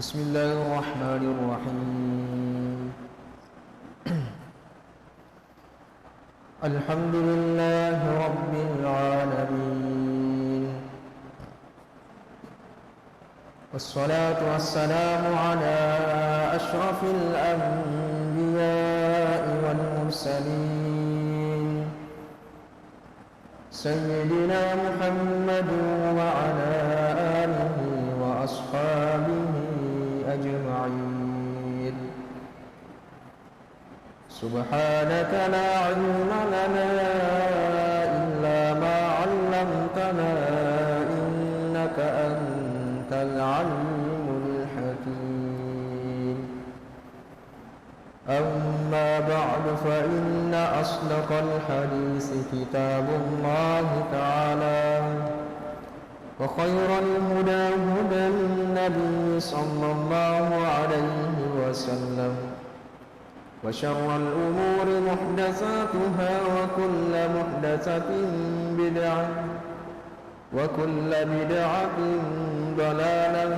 Bismillahirrahmanirrahim. Alhamdulillahi rabbil alamin. Wassalatu wassalamu ala ashrafil anbiya'i wal mursalin Sayyidina Muhammadin wa ala alihi wa ashabihi أجمعين سبحانك لا علم لنا إلا ما علمتنا إنك أنت العليم الحكيم أما بعد فإن أصدق الحديث كتاب الله تعالى وخير الهدى هدى النبي صلى الله عليه وسلم وشر الأمور محدثاتها وكل محدثة بدعة وكل بدعة ضلالة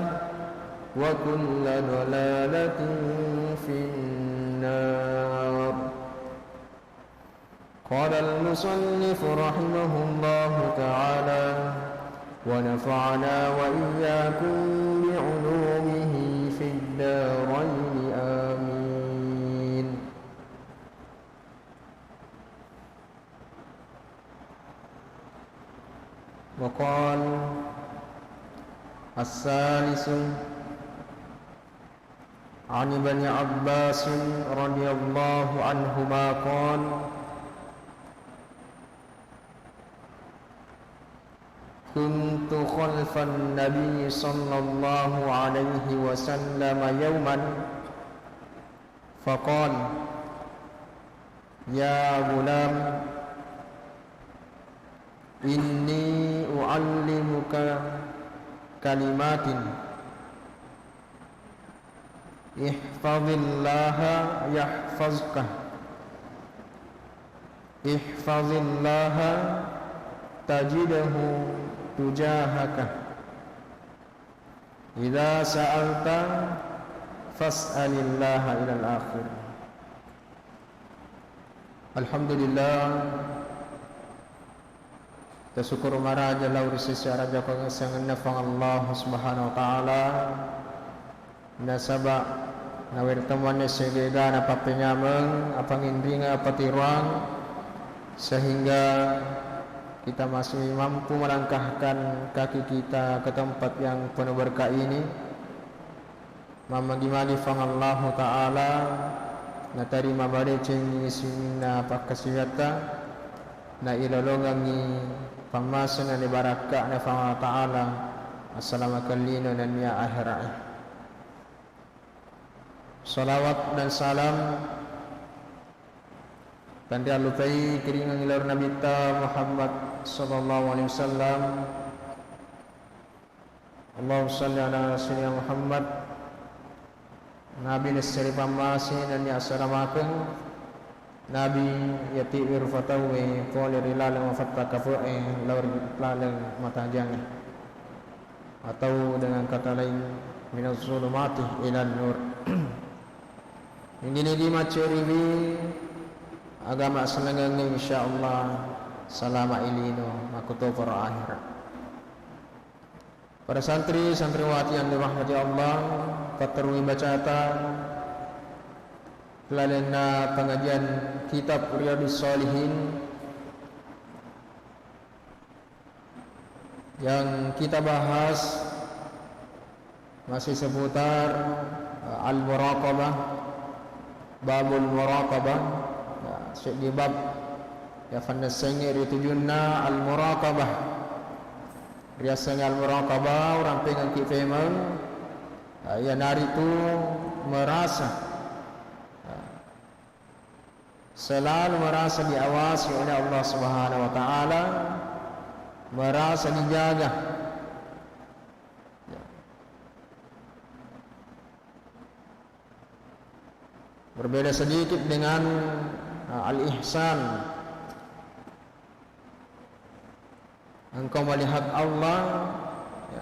وكل ضلالة في النار. قال المصنف رحمه الله تعالى ونفعنا وإياكم بعلومه في الدارين آمين. وقال الثالث عن ابن عباس رضي الله عنهما قال كنت خلف النبي صلى الله عليه وسلم يوما فقال يا غلام إني أعلمك كلمات احفظ الله يحفظك احفظ الله تجده tujahaka idza sa'alta fas'alillaha ilal akhir. Alhamdulillah, tasyukur maraja lauri secara jaka sangan nafang Allah subhanahu wa ta'ala nasaba nawir temuannya segeda apa penyameng apa ngindringa apa tiruang sehingga kita masih mampu melangkahkan kaki kita ke tempat yang penuh berkah ini. Mamagi-magi fang Allah Ta'ala na tarima bade ceng ismina pakasiwata na ilolongangi pamasan na baraka na fang Allah Ta'ala assalamualaikum dan ya akhirat. Salawat dan salam dan dia lupai keringan ilar Nabi Muhammad sallallahu alaihi wasallam. Allahumma salli ala sayyidina Muhammad Nabi nasri pamasi dan ya assalamualaikum Nabi yati irfatawi qali rilal wa fattaka fu'i lawr lalang matajang atau dengan kata lain minaz zulumati ila nur. Ini di maceriwi agama selenggang insyaallah salama ilino makuto para akhirat. Para santri santriwati yang dirahmati Allah, katerui bacaan lalena pengajian kitab Riyadhus Shalihin yang kita bahas masih seputar al-muraqabah, babul muraqabah. Syekh bab ya fannasangi ritujunna al-muraqabah riasanya al-muraqabah orang pengen kifeman ya nari itu merasa selalu merasa diawasi oleh Allah Subhanahu wa taala, merasa dijaga berbeda sedikit dengan al-ihsan. Engkau melihat Allah ya,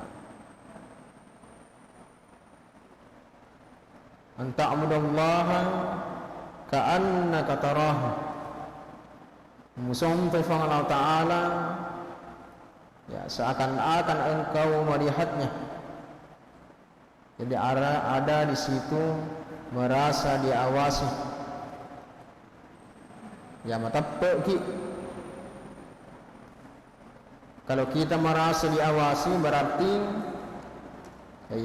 an ta'budallaha ka'annaka tarahu. Musompai fang Allah Ta'ala, ya seakan-akan engkau melihatnya. Jadi ada di situ merasa diawasi. Ya matapek ki. Kalau kita merasa diawasi berarti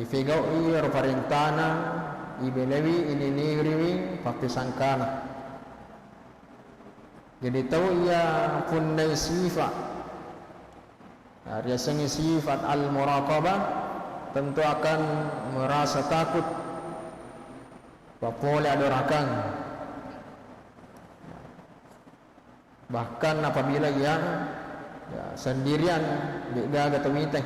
ifigau ir perintana ibelewi ini niriwi pakti sangkana. Jadi tahu ia punai sifat. Riasanya sifat al-muraqabah tentu akan merasa takut papole adorakan. Bahkan apabila ia sendirian gaga temite.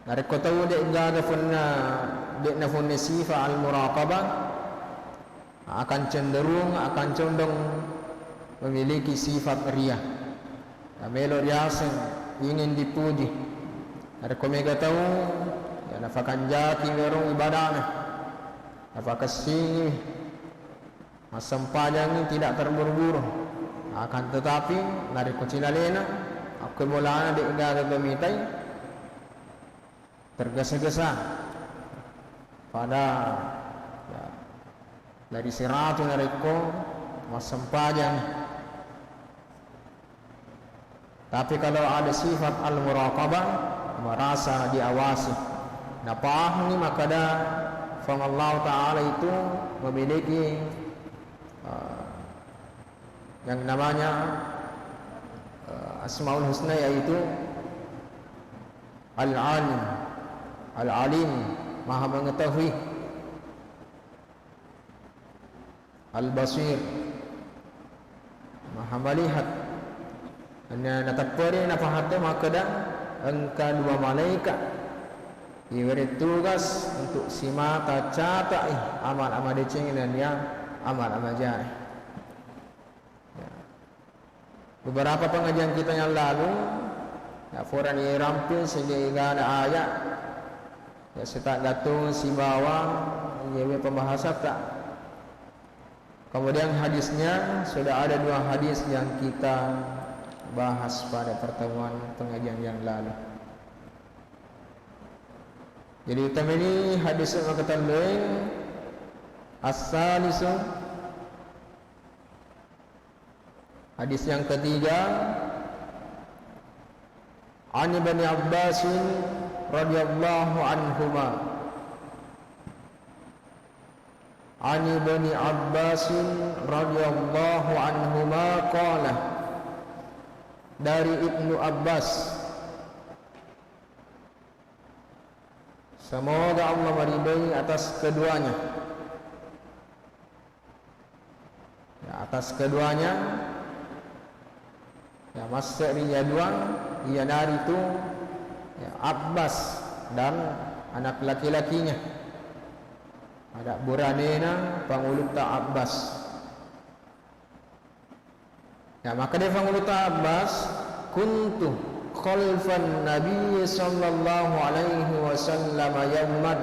Dari kau tahu dia gaga punna sifat al-muraqabah akan condong memiliki sifat riya. Melo riasan ingin dipuji. Ada komega tahu ya nafakan jati merong ibadahnya. Nafakasing masam pajang ini tidak terburu-buru. Akan tetapi dari kecilalena aku bolana di gaga gemitai tergesa-gesa pada ya, dari siratu nariko masam pajang. Tapi kalau ada sifat al-muraqabah merasa diawasi. Nah paham ni maka dah Allah Ta'ala itu memiliki yang namanya Asmaul Husna, yaitu Al-Alim, Al-Alim, Maha mengetahui, Al-Basir, Maha melihat. Hanya natapari napahati maka dah engkau dua malaikat diberi tugas untuk simata catai amal-amal decing dan yang amal-amal jahat. Ya. Beberapa pengajian kita yang lalu, ya foran ia rampil sehingga ada ayat. Ya setak gatung si bawah, ia pembahasan tak. Kemudian hadisnya sudah ada dua hadis yang kita bahas pada pertemuan pengajian yang lalu. Jadi utama ini hadis yang kata lain as-salisu, hadis yang ketiga, An Ibn Abbas radhiyallahu anhuma, An Ibn Abbas radhiyallahu anhuma qala, dari Ibnu Abbas, semoga Allah meridai atas keduanya, ya, atas keduanya, ya masuk dia dua, ia dari itu ya, Abbas dan anak laki-lakinya, ada buranena panguluta Abbas. Ya maka dia panguluta Abbas, kuntu khalfan Nabi sallallahu alaihi wasallam yawman,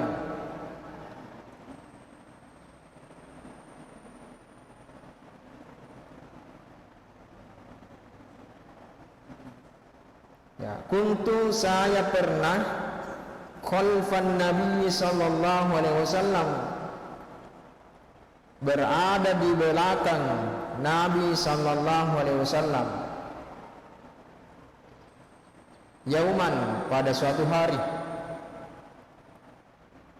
ya kuntu saya pernah khalfan Nabi sallallahu alaihi wasallam, berada di belakang Nabi sallallahu alaihi wasallam, yauman pada suatu hari.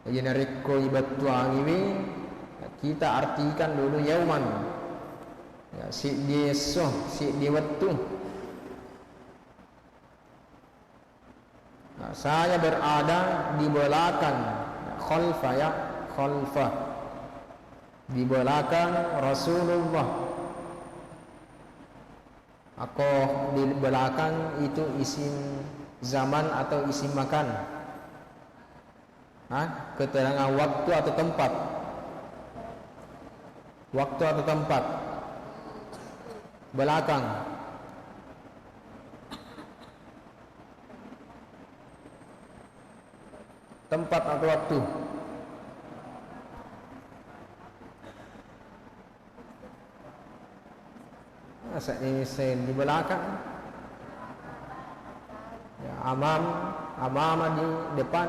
Jadi nariko ibatu angiwi kita artikan dulu yauman. Ya, si dia so, si dia waktu. Nah, saya berada di belakang khalfa, ya khalfa, di belakang Rasulullah. Aku di belakang itu isim zaman atau isim makan. Keterangan waktu atau tempat. Waktu atau tempat. Belakang. tempat atau waktu. Masa ini saya di belakang, ya, amama di depan,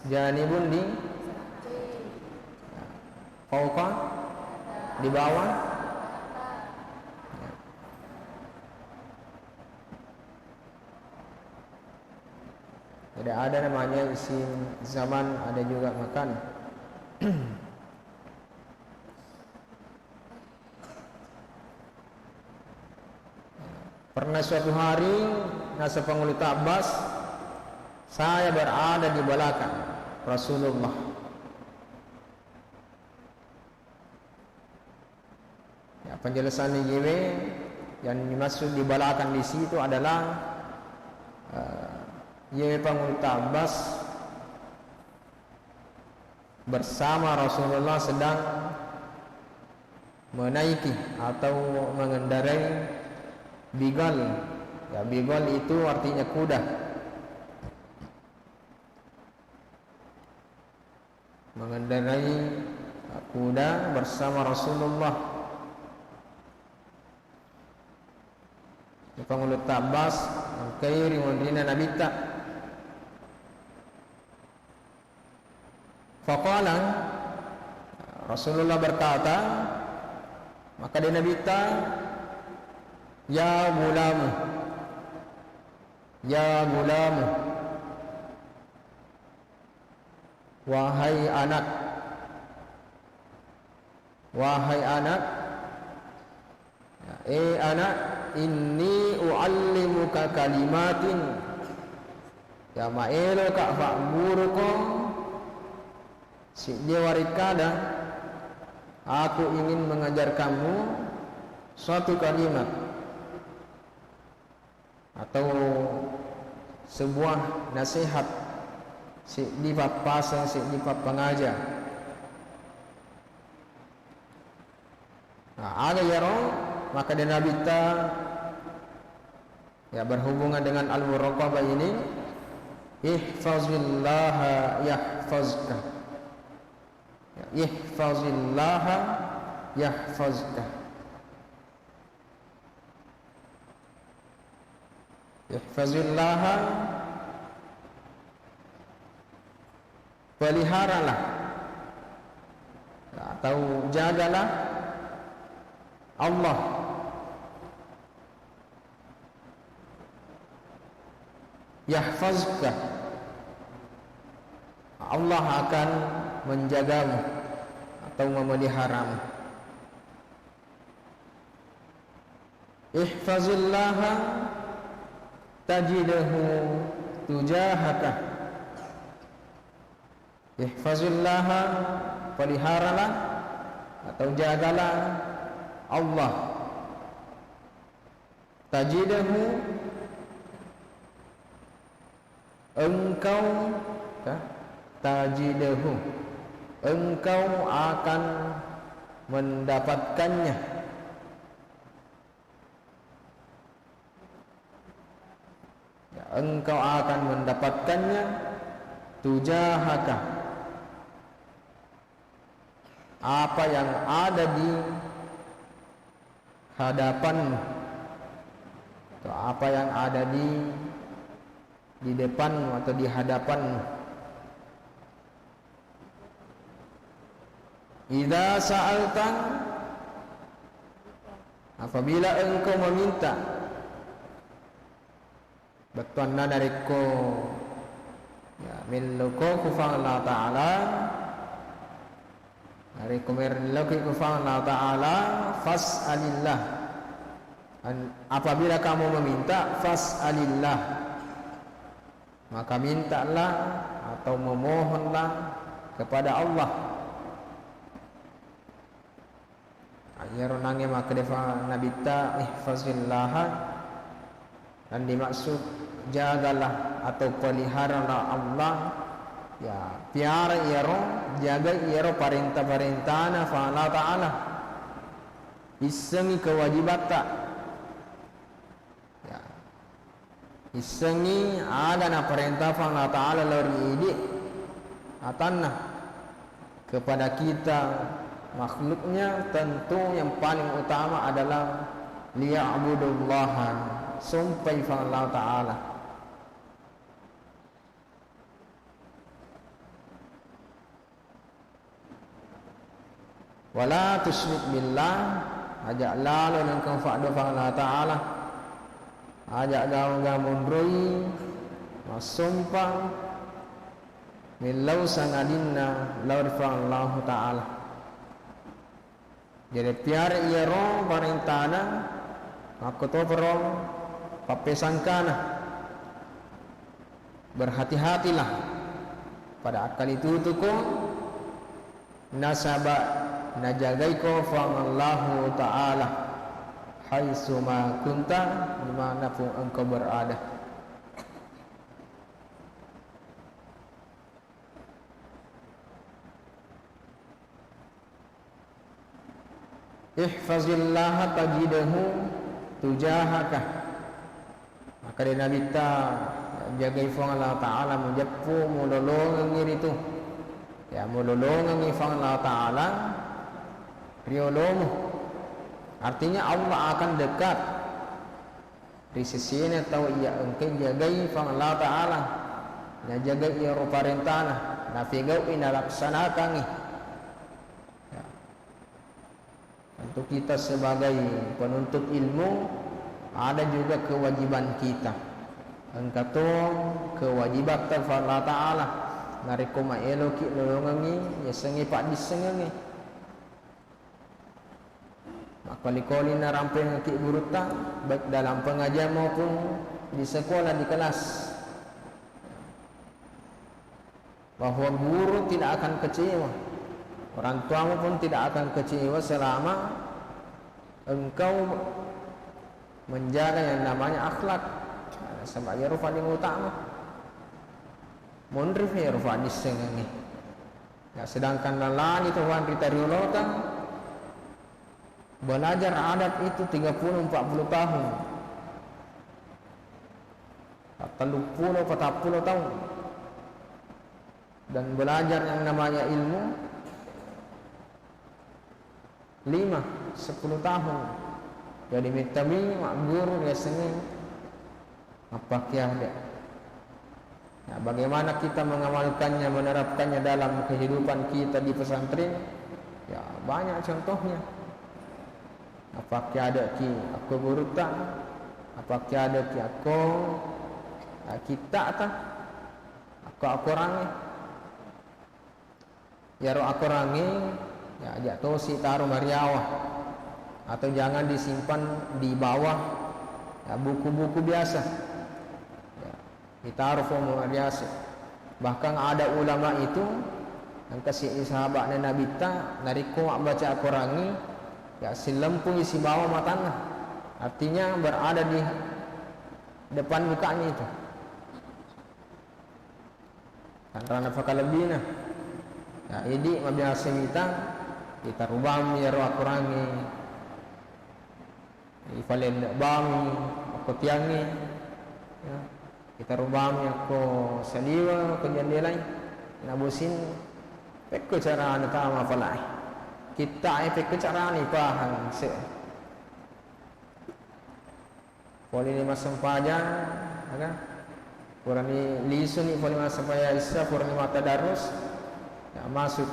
janibun di fauqa di bawah. Tidak ada namanya isim zaman, ada juga makan. Pernah suatu hari nasa pengulit Abbas, saya berada di belakang Rasulullah. Ya, penjelasan ini yang dimaksud di belakang di situ adalah pengulit Abbas bersama Rasulullah sedang menaiki atau mengendarai bigal. Ya, bigal itu artinya kuda. Mengendarai kuda bersama Rasulullah. Pengulut Abbas kairi mondrina nabita. Faqala, Rasulullah berkata, maka dia nabita, ya gulamu, ya gulamu, wahai anak, wahai anak, anak, inni uallimuka kalimatin, ya ma'elo ka fa'buruko, si dia warikada, aku ingin mengajar kamu suatu kalimat atau sebuah nasihat, si dipat pasang, si dipat pengajar. Nah, ada yaro, maka dia nabita ya berhubungan dengan al-muraqabah ini, ihfazillaha yahfazka. Ihfazillaha yahfazka. Ihfazillaha, peliharalah atau jagalah Allah. Yahfazka, Allah akan menjagamu atau memeliharamu. Ihfazillaha tajidahu tujahaka. Ihfazillaha, peliharalah atau jagalah Allah. Tajidahu, engkau, tajidahu, engkau akan mendapatkannya. Ya, engkau akan mendapatkannya tujahaka, apa yang ada di hadapanmu, atau apa yang ada di depanmu atau di hadapanmu. Idza sa'alta, apabila engkau meminta, betulna dariku ya milluku kufang Allah Ta'ala, dariku milluku kufang Allah Ta'ala, fas'alillah. Apabila kamu meminta, fas'alillah, maka mintalah atau memohonlah kepada Allah. Ayar nange maka defa nabita ihfazillaha, dan dimaksud jagalah atau peliharalah Allah, ya piara iaro, jaga iaro perintah-perintahna fa Allah Ta'ala, isemi kewajibata, ya isengi ada na perintah Allah Ta'ala lori idi atanna kepada kita makhluknya, tentu yang paling utama adalah liya'budullaha, sampai Allah Ta'ala. Wala tusyrik billah, ajak lalu nang kang fa'du Allah Ta'ala, ajak gaung-gaung mundroi masumpah milau sangadinna laur Allah Ta'ala. Jadi piara ia roh parintana aku to perong papesangkana, berhati-hatilah pada akal itu tuku nasaba najagai ko Allah Ta'ala haitsuma kunta, dimanapun engkau berada. Ihfazillah tajidahu tujahaka, maka dia Nabi ta jaga ifang Allah Ta'ala menjapu mulolong itu ya, mulolong ifang Allah Ta'ala riolomu, artinya Allah akan dekat di sisi ini tahu ia engkau jaga ifang Allah Ta'ala na jaga ia ruparentana na figau ina laksanakan. Untuk kita sebagai penuntut ilmu ada juga kewajiban kita. Engkau kewajiban Allah Ta'ala narikoma eloki lolongangi ya sengi pak disengangi. Maka likoli narampeng ki buruta baik dalam pengajian maupun di sekolah di kelas, bahwa guru tidak akan kecewa, orang tuamu pun tidak akan kecewa selama engkau menjaga yang namanya akhlak. Sebagai rufa yang utama munrif ya rufa disengangi ya, sedangkan lalani tuan kita riolota belajar adab itu 30-40 tahun 30-40 tahun, dan belajar yang namanya ilmu 5-10 tahun. Jadi mitabi mak guru dia seni apa kiada. Nah, bagaimana kita mengamalkannya, menerapkannya dalam kehidupan kita di pesantren? Ya banyak contohnya. Apa kiada ki aku guru tak? Apa kiada ki aku kita tak? Aku rangi. Ya roh aku rangi. Ya ajak tosi taruh mariawah, atau jangan disimpan di bawah ya, buku-buku biasa ya, ditaruh formulir biasa. Bahkan ada ulama itu yang kasih sahabatnya Nabi ta nariko baca Al-Qurani ya silempung isi bawah matanya, artinya berada di depan mukanya itu kan rana fakal lebihna ya, ini biasa kita rubam ya roh Al-Qurani ifalen bami aku tiangi ya, kita rubam ya ko saliwa ko jandelai nabusin pek cara anda tama falai kita pek cara ni pahang se poli lima sempaja kan kurani lisu ni poli lima sempaya isa kurani mata darus ya, masuk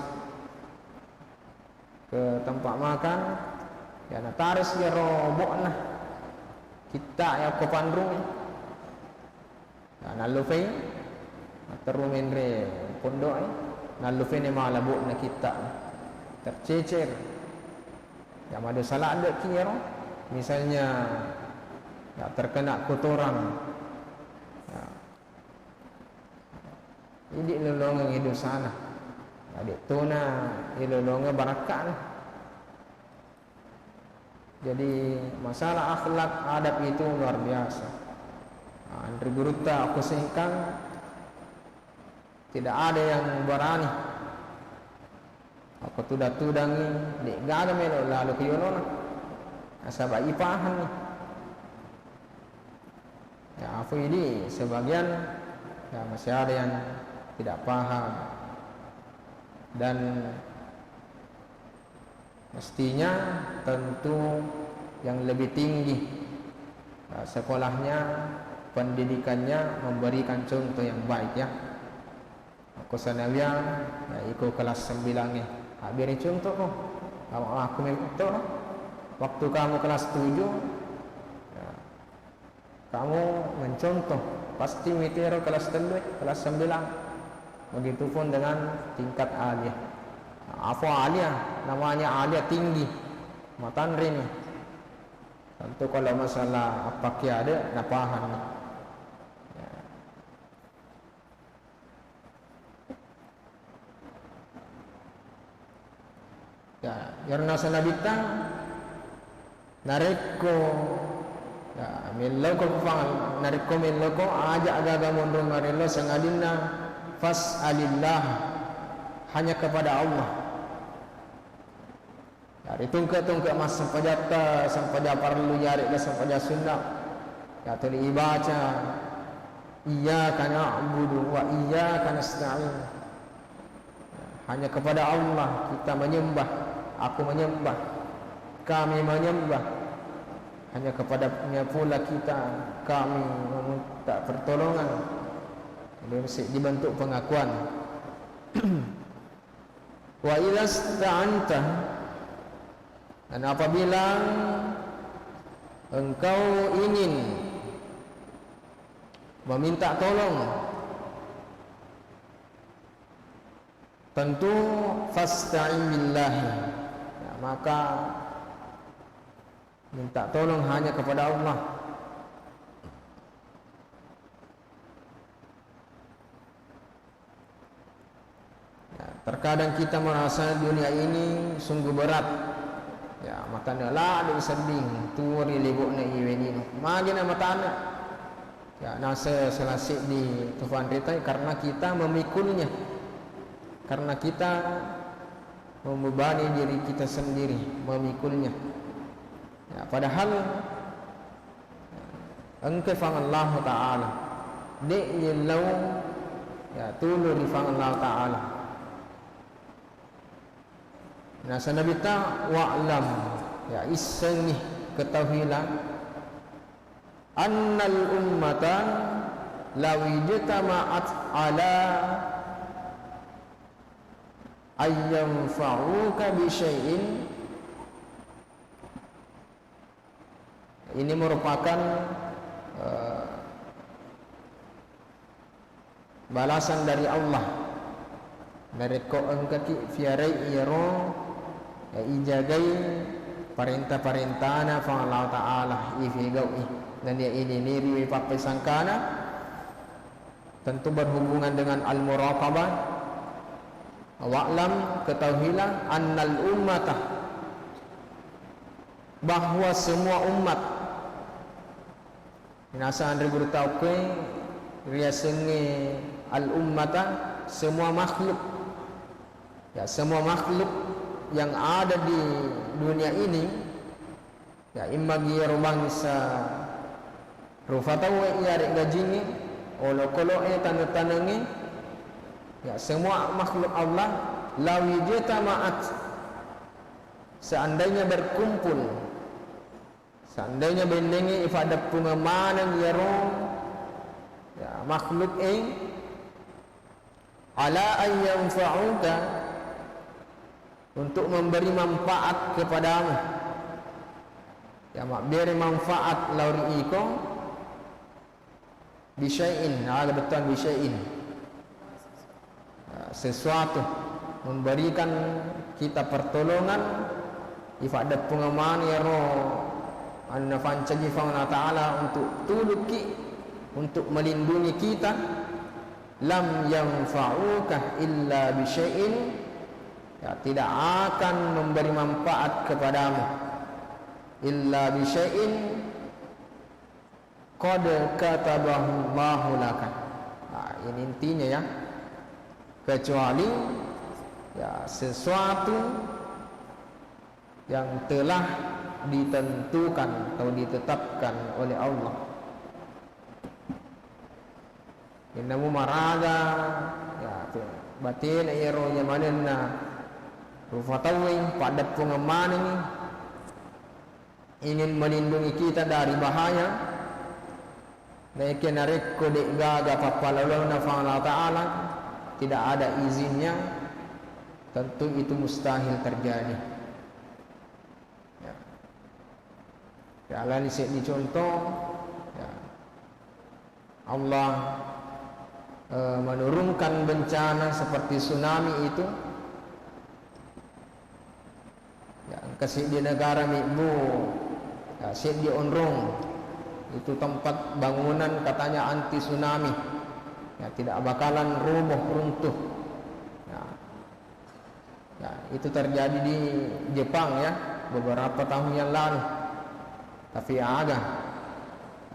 ke tempat makan ya na taris dia robok nah kita ya ko pandrung ya nalufai terumin re pondok nalufai ni malabuk na kita tercecer ya madu salah ada kira misalnya ya terkena kotoran ya ini lolongan hidup sana adik tuna ilolonga barakat. Jadi masalah akhlak adab itu luar biasa. Andri Guruta aku singkang tidak ada yang berani. Aku tudangi di gada melo lalu ke yolona. Asaba ipahan ni. Ya, afu ini sebagian ya masih ada yang tidak paham, dan mestinya tentu yang lebih tinggi ya, sekolahnya, pendidikannya memberikan contoh yang baik ya. Aku sanawiyah ya ikut kelas 9 nih. Beri contoh kok. Aku itu waktu kamu kelas 7 ya, kamu mencontoh pasti mitero kelas 3, kelas 9. Begitupun dengan tingkat aliyah. Apa aliyah? Namanya aliyah tinggi. Matanri nih. Tentu kalau masalah apa ada napahan nih. Ya, yarna sanabita nareko ya milloko pang nareko milloko aja aga mundur marilo sangadinna fas'alillah, hanya kepada Allah. Ya ditungke-tungke mas sampajata sampaja perlu nyari ke sampaja sunnah ya tuli ibaca iyyaka na'budu wa iyyaka nasta'in. Hanya kepada Allah kita menyembah, aku menyembah, kami menyembah. Hanya kepadanya pula kita kami meminta pertolongan. Ini mesti dibentuk pengakuan. Wa idza sta'anta, dan apabila engkau ingin meminta tolong, tentu fasta'in billahi ya, maka minta tolong hanya kepada Allah. Ya, terkadang kita merasa dunia ini sungguh berat ya, matanya lah ada seding turi libuknya iweni magina matana ya, nasa selasik di tufan ritai karena kita memikulnya, karena kita membebani diri kita sendiri memikulnya ya, padahal engke Allah Ta'ala di'illau ya tulu di Allah Ta'ala. Nah sanabita wa'lam ya isengih ketahuilah annal ummatan lawijtama'at ala ayyam fa'uka bi syai'in. Ini merupakan balasan dari Allah dari ko engkaki fiarai iro ya ijagai perintah-perintahna fa Allah Ta'ala ifigawi, dan dia ini niri papai sangkana tentu berhubungan dengan al-muraqabah. Wa'lam ketahuilah annal ummatah bahwa semua umat minasaan ribu tauke riasenge al ummata semua makhluk ya, semua makhluk yang ada di dunia ini ya imma giyaru bangsa rufatawe yari gajingi olo-koloe tanda-tandangi ya, semua makhluk Allah lawijeta ma'at, seandainya berkumpul, seandainya bendengi ifadat pengamanan yaro ya makhluk ala ayyam fa'uka, untuk memberi manfaat kepadamu ya mak beri manfaat lauri iko bisyai'in, ada betul bisyai'in ya, sesuatu memberikan kita pertolongan ifadat pengaman ya roh anna fancaji fa'ala ta'ala untuk tuluki, untuk melindungi kita. Lam yanfa'uka illa bisyai'in ya, tidak akan memberi manfaat kepadamu illa bisyai'in qad katabahu Allahu laka. Nah, ini intinya ya, kecuali ya sesuatu yang telah ditentukan atau ditetapkan oleh Allah. Kinamu maraga ya batin iro nya manenna rufatawin pada pengaman ini ingin melindungi kita dari bahaya. Mereka narik kode gaga papalalona ta'ala tidak ada izinnya, tentu itu mustahil terjadi. Ya. Jalan ini contoh ya. Allah menurunkan bencana seperti tsunami itu ya, kasih di negara Mikbu ya, di Onrong itu tempat bangunan katanya anti tsunami ya, tidak bakalan runtuh ya. Ya, itu terjadi di Jepang ya beberapa tahun yang lalu, tapi ada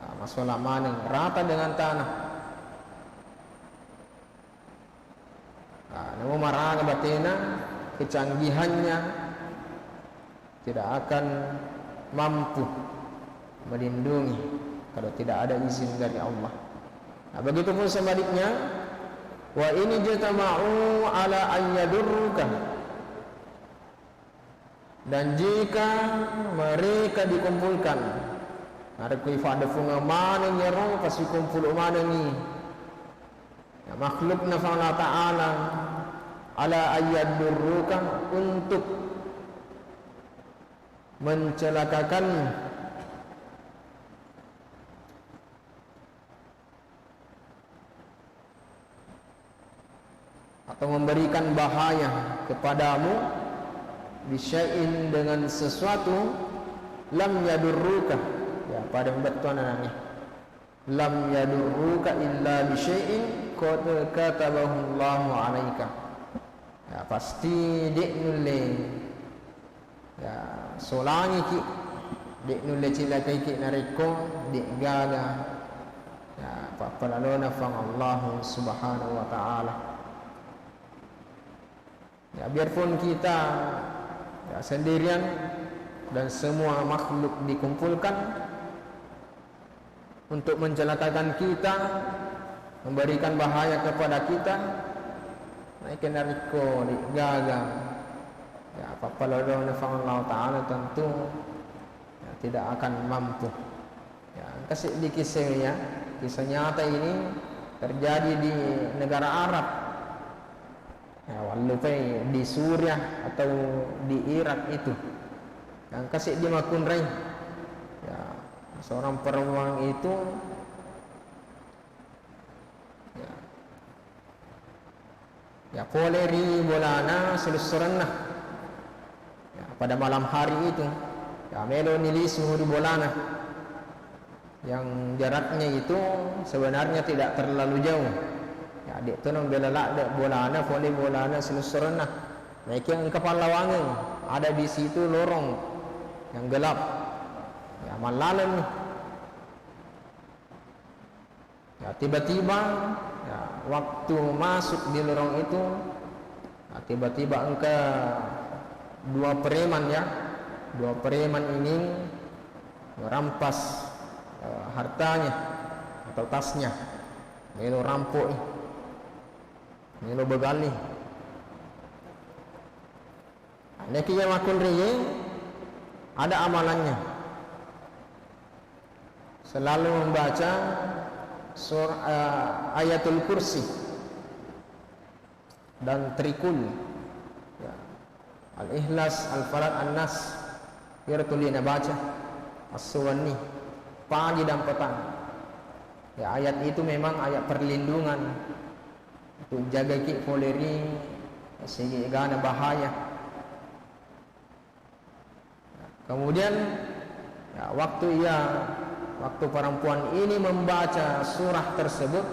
ya, masalah mana rata dengan tanah. Namun marah batina kecanggihannya tidak akan mampu melindungi kalau tidak ada izin dari Allah. Nah, begitu pun sebaliknya, wa ini jatama'u ala an yadurruka, dan jika mereka dikumpulkan mereka ifade funga mana nyero pasti kumpul mana ni ya, makhluk nafa'ala ta'ala ala ayyadurruka untuk mencelakakan atau memberikan bahaya kepadamu bisyai'in dengan sesuatu lam yadurruka ya pada betuan anaknya lam yadurruka illa bisyai'in qad katabahu Allahu 'alaika ya pasti dik nulle ya solangi ki dik nulle cilakai ki nariko dik gaga ya papalalona fa Allah subhanahu wa ta'ala ya biarpun kita ya, sendirian dan semua makhluk dikumpulkan untuk mencelakakan kita, memberikan bahaya kepada kita, naikin nariko gagal ya apa lalu Allah Ta'ala tentu ya, tidak akan mampu ya, kasih di kisahnya kisah nyata ini terjadi di negara Arab ya, walaupun di Suriah atau di Irak itu yang kasih di Makunrai ya, seorang perempuan itu ya poleri bolana selusuranna ya, pada malam hari itu ya melo nili suhu bolana yang jaraknya itu sebenarnya tidak terlalu jauh ya adik tu nang belala dek bolana poleri bolana selusuranna naik yang kepala wangi ada di situ lorong yang gelap ya malam ya tiba-tiba ya, waktu masuk di lorong itu ya, tiba-tiba engkau dua preman ingin merampas hartanya atau tasnya melo rampok melo begali neki yang makun riye ada amalannya selalu membaca ayatul kursi dan trikul ya. Al-Ikhlas, Al-Falaq, An-Nas biar tulina baca as-suwani pagi dan petang ya ayat itu memang ayat perlindungan untuk jaga ki poleri sehingga gana bahaya ya. Kemudian ya, waktu perempuan ini membaca surah tersebut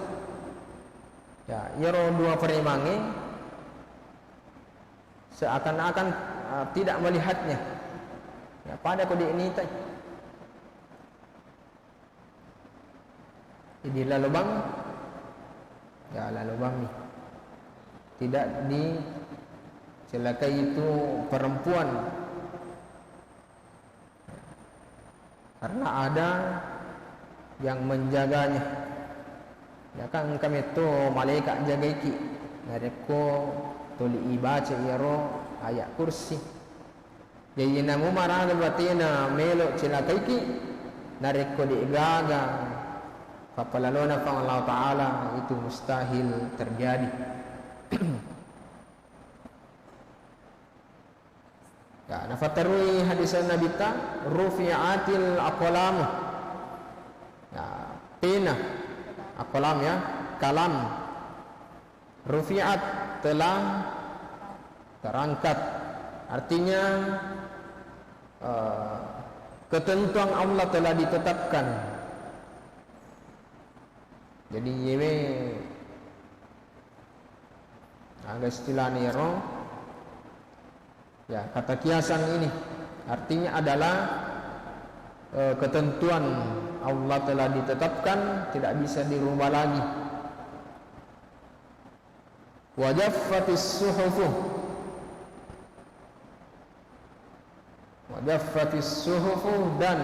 ya yero dua perimangi seakan-akan tidak melihatnya ya pada kode ini di lubang ya lubang ni tidak dicelakai itu perempuan karena ada yang menjaganya Ya kan kami tu malaikat jaga iki. Nareko tuli baca iro ayat kursi. Jadi namu marah batina melok celaka iki. Nareko digaga. Papalalona pang Allah Ta'ala itu mustahil terjadi. Ya, nafatarui hadisan Nabi ta rufi'atil aqlam. Ya, pena aqlam ya, kalam. Rufi'at telah terangkat. Artinya ketentuan Allah telah ditetapkan. Jadi yewe ada istilah niro. Ya, kata kiasan ini artinya adalah ketentuan Allah telah ditetapkan, tidak bisa dirubah lagi. Wajaffatis suhufu, wajaffatis suhufu, dan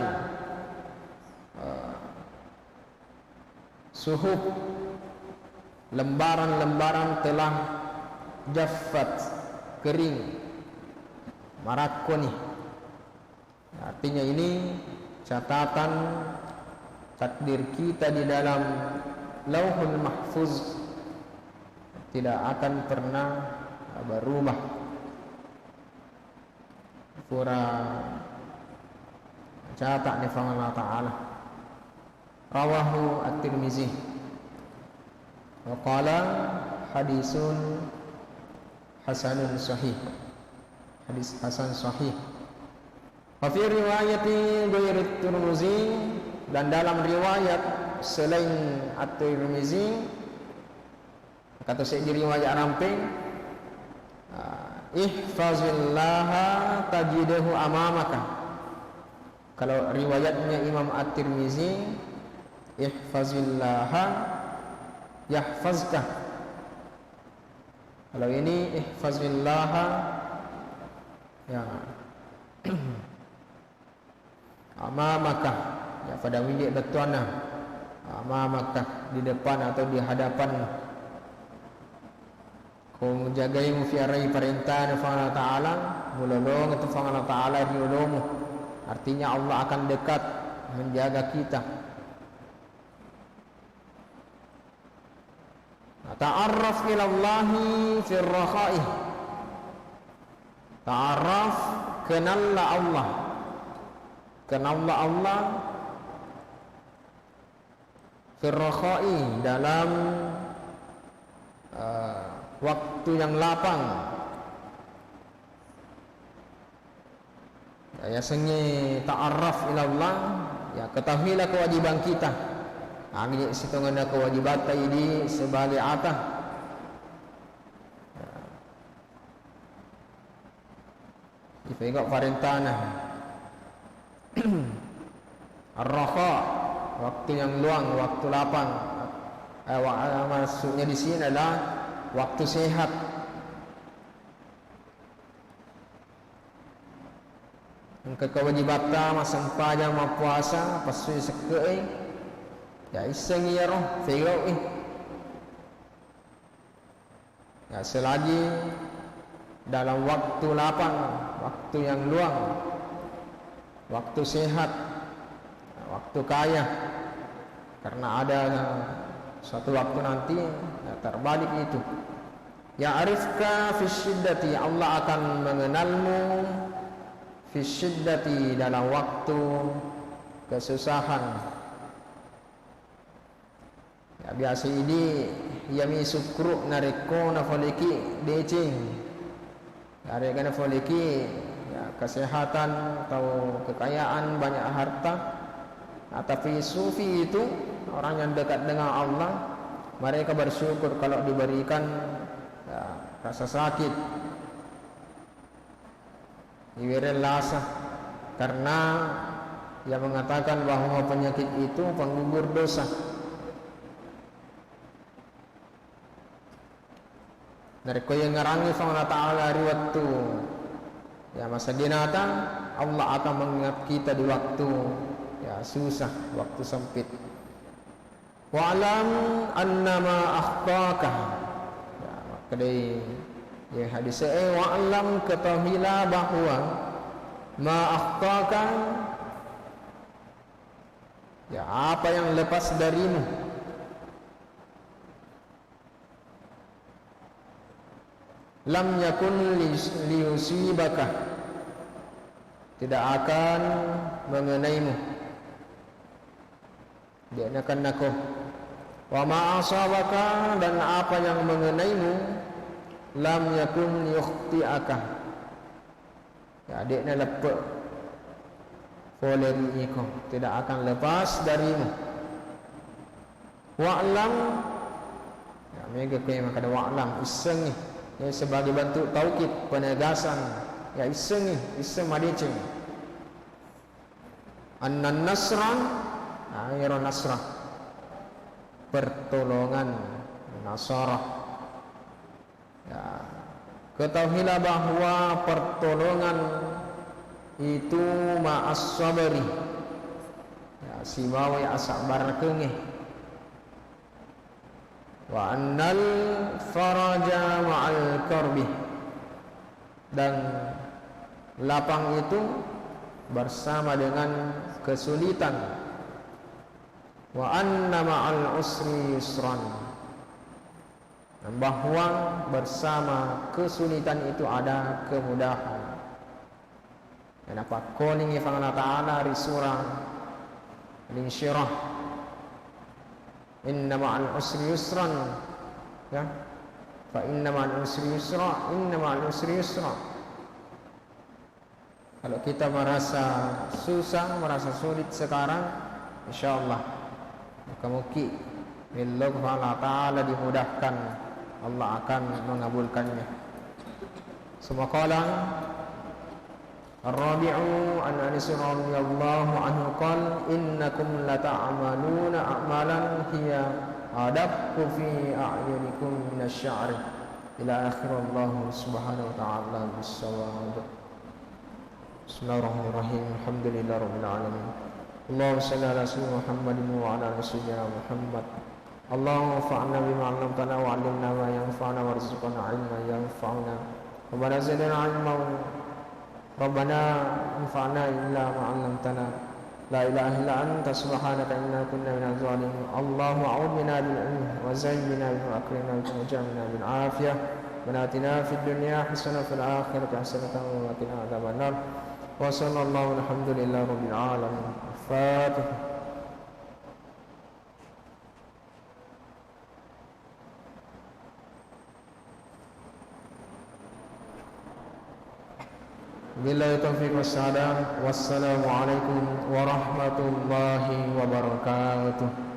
suhuf, lembaran-lembaran telah jaffat, kering, marakoni. Artinya ini catatan takdir kita di dalam Lauhul Mahfuz tidak akan pernah berubah. Pura catat ni Allah Ta'ala. Rawahu At-Tirmizi wa qala hadisun hasanun sahih. Hadis hasan sahih. Wa fi riwayati ghairi Tirmizi, dan dalam riwayat selain At-Tirmizi kata saya di riwayat ramping, ihfazillaha tajidahu amamaka. Kalau riwayatnya Imam At-Tirmizi, ihfazillaha yahfazka. Kalau ini ihfazillaha ya amamaka, ya pada wilayah betuana, amamaka di depan atau di hadapan. Kau menjagai mufiarai perintah Allah Ta'ala, mulolong itu Allah Ta'ala diulungmu. Artinya Allah akan dekat menjaga kita. Ta'arraf ilallahi fir rakha'i. Ta'arraf, kenallah Allah. Kenallah Allah fir rakha'i, dalam waktu yang lapang. Ya sengi ta'arraf ila Allah, ya ketahuilah kewajiban kita. Ini setengah kewajiban ini sebagai atah. Ifegak farintana. Ar-rakha, waktu yang luang, waktu lapang. Maksudnya di sini adalah waktu sehat. Kewajiban masampanya puasa pasui sekei ya iseng ya roh fegau ya selagi dalam waktu lapang, waktu yang luang, waktu sehat, waktu kaya, karena ada suatu waktu nanti ya, terbalik itu. Ya arifka fi syiddati, Allah akan mengenalmu fi syiddati, dalam waktu kesusahan. Ya biasa ini yami sukru nariko nafoliki decing. Ada kena foliki ya, kesehatan atau kekayaan, banyak harta. Nah, tapi sufi itu orang yang dekat dengan Allah, mereka bersyukur kalau diberikan ya, rasa sakit, iwirelasa, karena yang mengatakan bahwa penyakit itu penggugur dosa. Dari kau yang ngarangi Allah Ta'ala di waktu ya masa binatang, Allah akan mengingat kita di waktu ya susah, waktu sempit. wa'lam annama akhtaka. Ya, maka dia hadis wa'lam, ketahuilah bahawa ma akhtaka, ya apa yang lepas darimu, lam yakun liyusibaka, tidak akan mengenaimu, dia akan nakuh. Wa ma asabaka, dan apa yang mengenaimu, lam yakun yukhti'aka, ya dia lepas foleriikum, tidak akan lepas darimu. Wa'lam, ya mereka yang kata wa'lam iseng ni, ya, sebagai bentuk taukid, penegasan, ya iseng madicing. Annan nasran, ayro nasrah, pertolongan, nasarah. Ya, ketahuilah bahawa pertolongan itu ma'as sabri, ya siwawai asabar kengih. Wa annal faraja ma'al karbi, dan lapang itu bersama dengan kesulitan. Wa anna ma'al usri yusran, dan bahawa bersama kesulitan itu ada kemudahan. Kenapa calling Allah Ta'ala di surah Al-Insyirah, inna ma'al usri yusran, ya, fa inna ma'al usri yusra, inna ma'al usri yusra. Kalau kita merasa susah, merasa sulit sekarang, insyaallah maka mungkin bila Allah Ta'ala dimudahkan, Allah akan mengabulkannya. Semua qala Ar-Rabi'u an Anas radhiyallahu anhu qala innakum lata'maluna a'malan hiya adabku fi a'yunikum minasy-sya'ri ila akhir. Allah subhanahu wa ta'ala bis-shawab. Bismillahirrahmanirrahim. Alhamdulillahirabbil alamin. Allahumma shalli ala sayyidina Muhammadin wa ala ali sayyidina Muhammad. Allahumma fa'alna bima 'allamtana wa 'allimna ma yanfa'una warzuqna 'ilman yanfa'una. Rabbana zidna 'ilman Rabbana anfa'na illa ma 'allamtana. La ilaha illa anta subhanaka inna kunna minaz zalimin. Allahumma a'udna bil 'ilmi wa zayyinna bil akrina wa jamina bil 'afiyah. Wa atina fid dunya hasanatan wa fil akhirati hasanatan wa qina adzabannar. Wa sallallahu alhamdulillahi rabbil alamin. Fatihah. Billahi taufiq wassalam. Wassalamualaikum warahmatullahi wabarakatuh.